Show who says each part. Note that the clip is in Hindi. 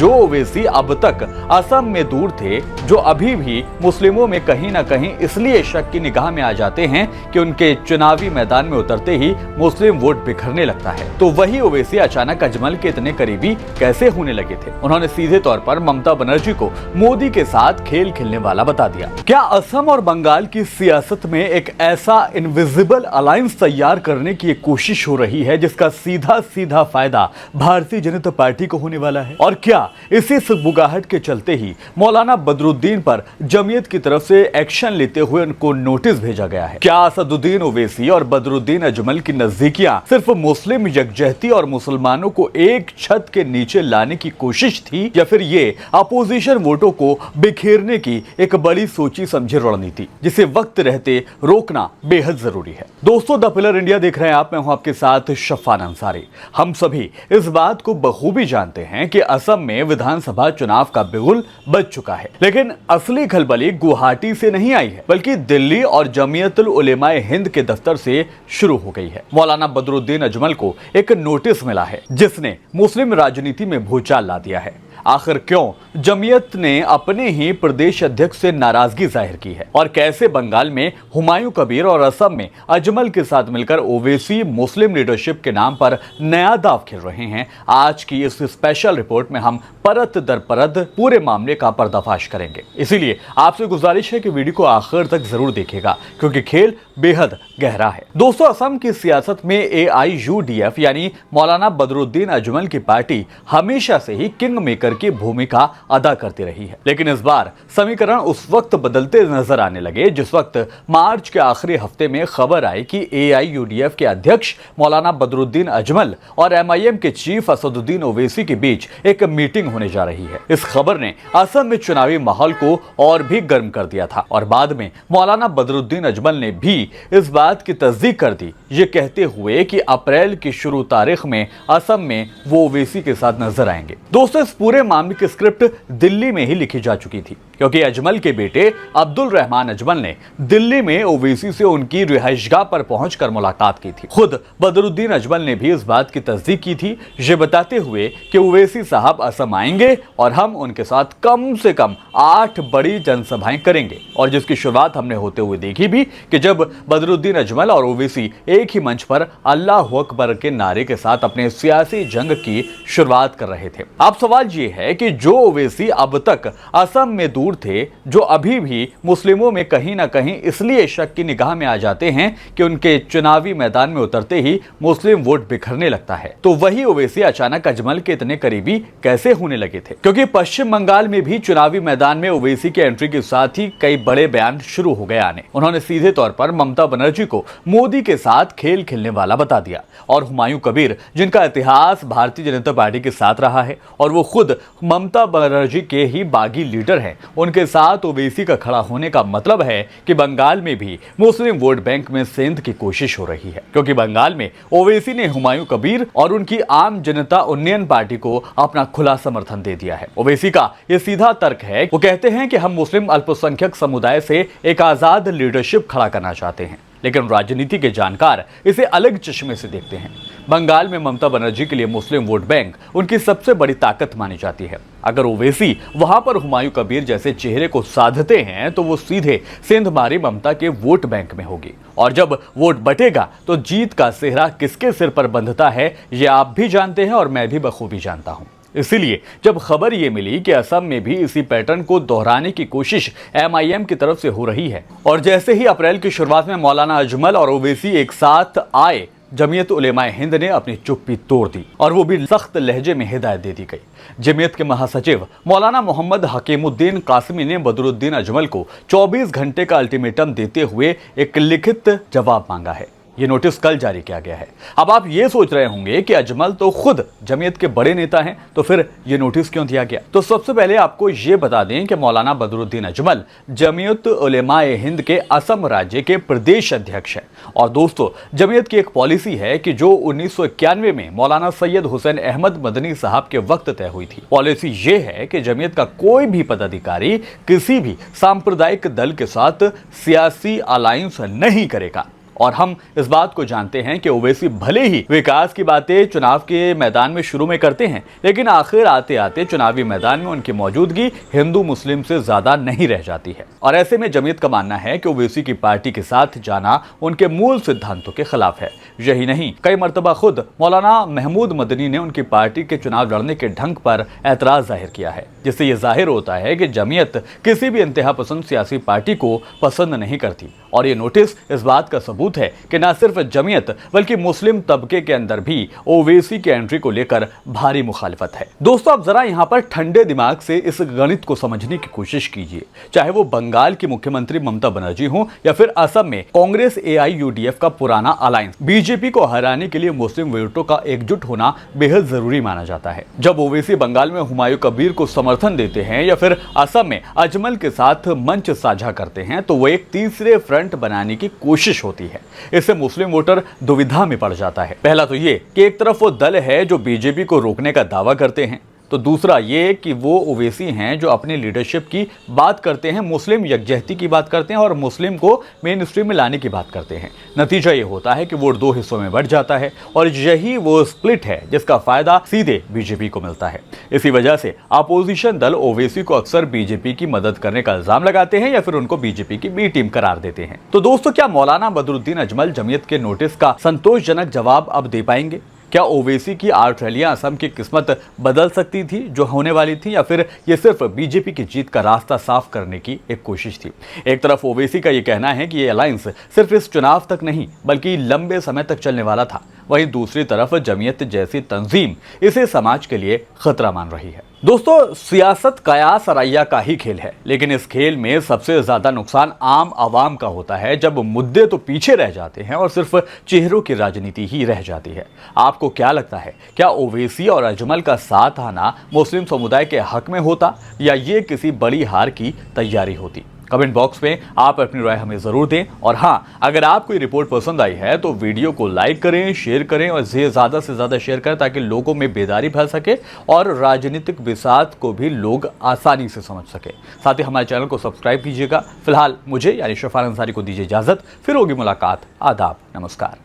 Speaker 1: जो ओवैसी अब तक असम में दूर थे, जो अभी भी मुस्लिमों में कहीं ना कहीं इसलिए शक की निगाह में आ जाते हैं कि उनके चुनावी मैदान में उतरते ही मुस्लिम वोट बिखरने लगता है, तो वही ओवैसी अचानक अजमल के इतने करीबी कैसे होने लगे थे। उन्होंने सीधे तौर पर ममता बनर्जी को मोदी के साथ खेल खेलने वाला बता दिया। क्या असम और बंगाल की सियासत में एक ऐसा इनविजिबल अलायंस तैयार करने की एक कोशिश हो रही है जिसका सीधा सीधा फायदा भारतीय जनता पार्टी को होने वाला है? और क्या इसी बुगाहट के चलते ही मौलाना बदरुद्दीन पर जमीयत की तरफ से एक्शन लेते हुए उनको नोटिस भेजा गया है? क्या असदुद्दीन ओवैसी और बदरुद्दीन अजमल की नजदीकियां सिर्फ मुस्लिम यकजहती और मुसलमानों को एक छत के नीचे लाने की कोशिश थी, या फिर ये अपोजिशन वोटों को बिखेरने की एक बड़ी सोची समझी रणनीति जिसे वक्त रहते रोकना बेहद जरूरी है? दोस्तों, द पिलर इंडिया देख रहे हैं आप, मैं हूं आपके साथ शफान अंसारी। हम सभी इस बात को बखूबी जानते हैं कि असम में विधानसभा चुनाव का बिगुल बज चुका है, लेकिन असली खलबली गुवाहाटी से नहीं आई है, बल्कि दिल्ली और जमीयतुल उलेमाए हिंद के दफ्तर से शुरू हो गई है। मौलाना बदरुद्दीन अजमल को एक नोटिस मिला है जिसने मुस्लिम राजनीति में भूचाल ला दिया है। आखिर क्यों जमीयत ने अपने ही प्रदेश अध्यक्ष से नाराजगी जाहिर की है, और कैसे बंगाल में हुमायूं कबीर और असम में अजमल के साथ मिलकर ओवैसी मुस्लिम लीडरशिप के नाम पर नया दांव खेल रहे हैं, आज की इस स्पेशल रिपोर्ट में हम परत दर परत पूरे मामले का पर्दाफाश करेंगे। इसीलिए आपसे गुजारिश है कि वीडियो को आखिर तक जरूर देखिएगा, क्योंकि खेल बेहद गहरा है। दोस्तों, असम की सियासत में AIUDF यानी मौलाना बदरुद्दीन अजमल की पार्टी हमेशा से ही किंग मेकर की भूमिका अदा करती रही है, लेकिन इस बार समीकरण उस वक्त बदलते नजर आने लगे जिस वक्त मार्च के आखिरी हफ्ते में खबर आई कि AIUDF के अध्यक्ष मौलाना बदरुद्दीन अजमल और MIM के चीफ असदुद्दीन ओवैसी के बीच एक मीटिंग होने जा रही है। इस खबर ने असम में चुनावी माहौल को और भी गर्म कर दिया था, और बाद में मौलाना बदरुद्दीन अजमल ने भी इस बात की तस्दीक कर दी, ये कहते हुए कि अप्रैल की शुरू तारीख में असम में वो ओवैसी के साथ नजर आएंगे। दोस्तों, इस पूरे मामले की स्क्रिप्ट दिल्ली में ही लिखी जा चुकी थी, क्योंकि अजमल के बेटे अब्दुल रहमान अजमल ने दिल्ली में ओवैसी से उनकी रिहाइशगाह पर पहुंचकर मुलाकात की थी। खुद बदरुद्दीन अजमल ने भी इस बात की तस्दीक की थी, ये बताते हुए कि ओवैसी साहब असम आएंगे और हम उनके साथ कम से कम 8 बड़ी जनसभाएं करेंगे, और जिसकी शुरुआत हमने होते हुए देखी भी कि जब बदरुद्दीन अजमल और ओवैसी एक ही मंच पर अल्लाहू अकबर के नारे के साथ अपने सियासी जंग की शुरुआत कर रहे थे। अब सवाल ये है कि जो ओवैसी अब तक असम में दूर थे, जो अभी भी मुस्लिमों में कहीं ना कहीं इसलिए शक की निगाह में आ जाते हैं कि उनके चुनावी मैदान में उतरते ही मुस्लिम वोट बिखरने लगता है, तो वही ओवैसी अचानक अजमल के इतने करीबी कैसे होने लगे थे? क्योंकि पश्चिम बंगाल में भी चुनावी मैदान में ओवैसी के एंट्री के साथ ही कई बड़े बयान शुरू हो गए आने। उन्होंने सीधे तौर पर ममता बनर्जी को मोदी के साथ खेल खेलने वाला बता दिया, और हुमायूं कबीर, जिनका इतिहास भारतीय जनता पार्टी के साथ रहा है और वो खुद ममता बनर्जी के ही बागी लीडर हैं, उनके साथ ओवैसी का खड़ा होने का मतलब है कि बंगाल में भी मुस्लिम वोट बैंक में सेंध की कोशिश हो रही है। क्योंकि बंगाल में ओवैसी ने हुमायूं कबीर और उनकी आम जनता उन्नयन पार्टी को अपना खुला समर्थन दे दिया है। ओवैसी का यह सीधा तर्क है, वो कहते हैं कि हम मुस्लिम अल्पसंख्यक समुदाय से एक आजाद लीडरशिप खड़ा करना चाहते हैं, लेकिन राजनीति के जानकार इसे अलग चश्मे से देखते हैं। बंगाल में ममता बनर्जी के लिए मुस्लिम वोट बैंक उनकी सबसे बड़ी ताकत मानी जाती है। अगर ओवैसी वहां पर हुमायूं कबीर जैसे चेहरे को साधते हैं तो वो सीधे सेंधमारी ममता के वोट बैंक में होगी, और जब वोट बटेगा तो जीत का सेहरा किसके सिर पर बंधता है ये आप भी जानते हैं और मैं भी बखूबी जानता हूं। इसीलिए जब खबर ये मिली कि असम में भी इसी पैटर्न को दोहराने की कोशिश MIM की तरफ से हो रही है, और जैसे ही अप्रैल की शुरुआत में मौलाना अजमल और ओवैसी एक साथ आए, जमीयत उलेमाए हिंद ने अपनी चुप्पी तोड़ दी, और वो भी सख्त लहजे में हिदायत दे दी गई। जमीयत के महासचिव मौलाना मोहम्मद हकीमुद्दीन कासिमी ने बदरुद्दीन अजमल को 24 घंटे का अल्टीमेटम देते हुए एक लिखित जवाब मांगा है। ये नोटिस कल जारी किया गया है। अब आप ये सोच रहे होंगे कि अजमल तो खुद जमीयत के बड़े नेता हैं, तो फिर ये नोटिस क्यों दिया गया? तो सबसे पहले आपको ये बता दें कि मौलाना बदरुद्दीन अजमल जमीयत उलेमाए हिंद के असम राज्य के प्रदेश अध्यक्ष हैं। और दोस्तों, जमीयत की एक पॉलिसी है कि जो 1991 में मौलाना सैयद हुसैन अहमद मदनी साहब के वक्त तय हुई थी। पॉलिसी ये है कि जमीयत का कोई भी पदाधिकारी किसी भी सांप्रदायिक दल के साथ सियासी अलायंस नहीं करेगा। और हम इस बात को जानते हैं कि ओवैसी भले ही विकास की बातें चुनाव के मैदान में शुरू में करते हैं, लेकिन आखिर आते आते चुनावी मैदान में उनकी मौजूदगी हिंदू मुस्लिम से ज्यादा नहीं रह जाती है। और ऐसे में जमीयत का मानना है कि ओवैसी की पार्टी के साथ जाना उनके मूल सिद्धांतों के खिलाफ है। यही नहीं, कई मर्तबा खुद मौलाना महमूद मदनी ने उनकी पार्टी के चुनाव लड़ने के ढंग पर एतराज जाहिर किया है, जिससे यह जाहिर होता है कि जमीयत किसी भी इंतहा पसंद सियासी पार्टी को पसंद नहीं करती। और ये नोटिस इस बात का सबूत है कि न सिर्फ जमीयत बल्कि मुस्लिम तबके के अंदर भी ओवैसी की एंट्री को लेकर भारी मुखालिफत है। दोस्तों, आप जरा यहाँ पर ठंडे दिमाग से इस गणित को समझने की कोशिश कीजिए। चाहे वो बंगाल की मुख्यमंत्री ममता बनर्जी हो या फिर असम में कांग्रेस AIUDF का पुराना अलायंस, बीजेपी को हराने के लिए मुस्लिम वोटों का एकजुट होना बेहद जरूरी माना जाता है। जब ओवैसी बंगाल में हुमायूं कबीर को समर्थन देते हैं या फिर असम में अजमल के साथ मंच साझा करते हैं, तो वो एक तीसरे फ्रंट बनाने की कोशिश होती है। इससे मुस्लिम वोटर दुविधा में पड़ जाता है। पहला तो ये कि एक तरफ वो दल है जो बीजेपी को रोकने का दावा करते हैं, तो दूसरा ये कि वो ओवैसी हैं जो अपनी लीडरशिप की बात करते हैं, मुस्लिम यकजहती की बात करते हैं और मुस्लिम को मेन स्ट्रीम में लाने की बात करते हैं। नतीजा ये होता है कि वोट दो हिस्सों में बढ़ जाता है और यही वो स्प्लिट है जिसका फायदा सीधे बीजेपी को मिलता है। इसी वजह से अपोजिशन दल ओवैसी को अक्सर बीजेपी की मदद करने का इल्जाम लगाते हैं या फिर उनको बीजेपी की बी टीम करार देते हैं। तो दोस्तों, क्या मौलाना बदरुद्दीन अजमल जमीयत के नोटिस का संतोषजनक जवाब अब दे पाएंगे? क्या ओवैसी की 8 रैलियां असम की किस्मत बदल सकती थी जो होने वाली थी, या फिर ये सिर्फ बीजेपी की जीत का रास्ता साफ करने की एक कोशिश थी? एक तरफ ओवैसी का ये कहना है कि ये अलायंस सिर्फ इस चुनाव तक नहीं बल्कि लंबे समय तक चलने वाला था, वहीं दूसरी तरफ जमीयत जैसी तंजीम इसे समाज के लिए खतरा मान रही है। दोस्तों, सियासत कयास रैया का ही खेल है, लेकिन इस खेल में सबसे ज्यादा नुकसान आम आवाम का होता है जब मुद्दे तो पीछे रह जाते हैं और सिर्फ चेहरों की राजनीति ही रह जाती है। आपको क्या लगता है, क्या ओवैसी और अजमल का साथ आना मुस्लिम समुदाय के हक में होता या ये किसी बड़ी हार की तैयारी होती? कमेंट बॉक्स में आप अपनी राय हमें जरूर दें। और हाँ, अगर आपको ये रिपोर्ट पसंद आई है तो वीडियो को लाइक करें, शेयर करें और ज़्यादा से ज़्यादा शेयर करें ताकि लोगों में बेदारी फैल सके और राजनीतिक बिसात को भी लोग आसानी से समझ सके। साथ ही हमारे चैनल को सब्सक्राइब कीजिएगा। फिलहाल मुझे यानी शफार अंसारी को दीजिए इजाज़त, फिर होगी मुलाकात। आदाब, नमस्कार।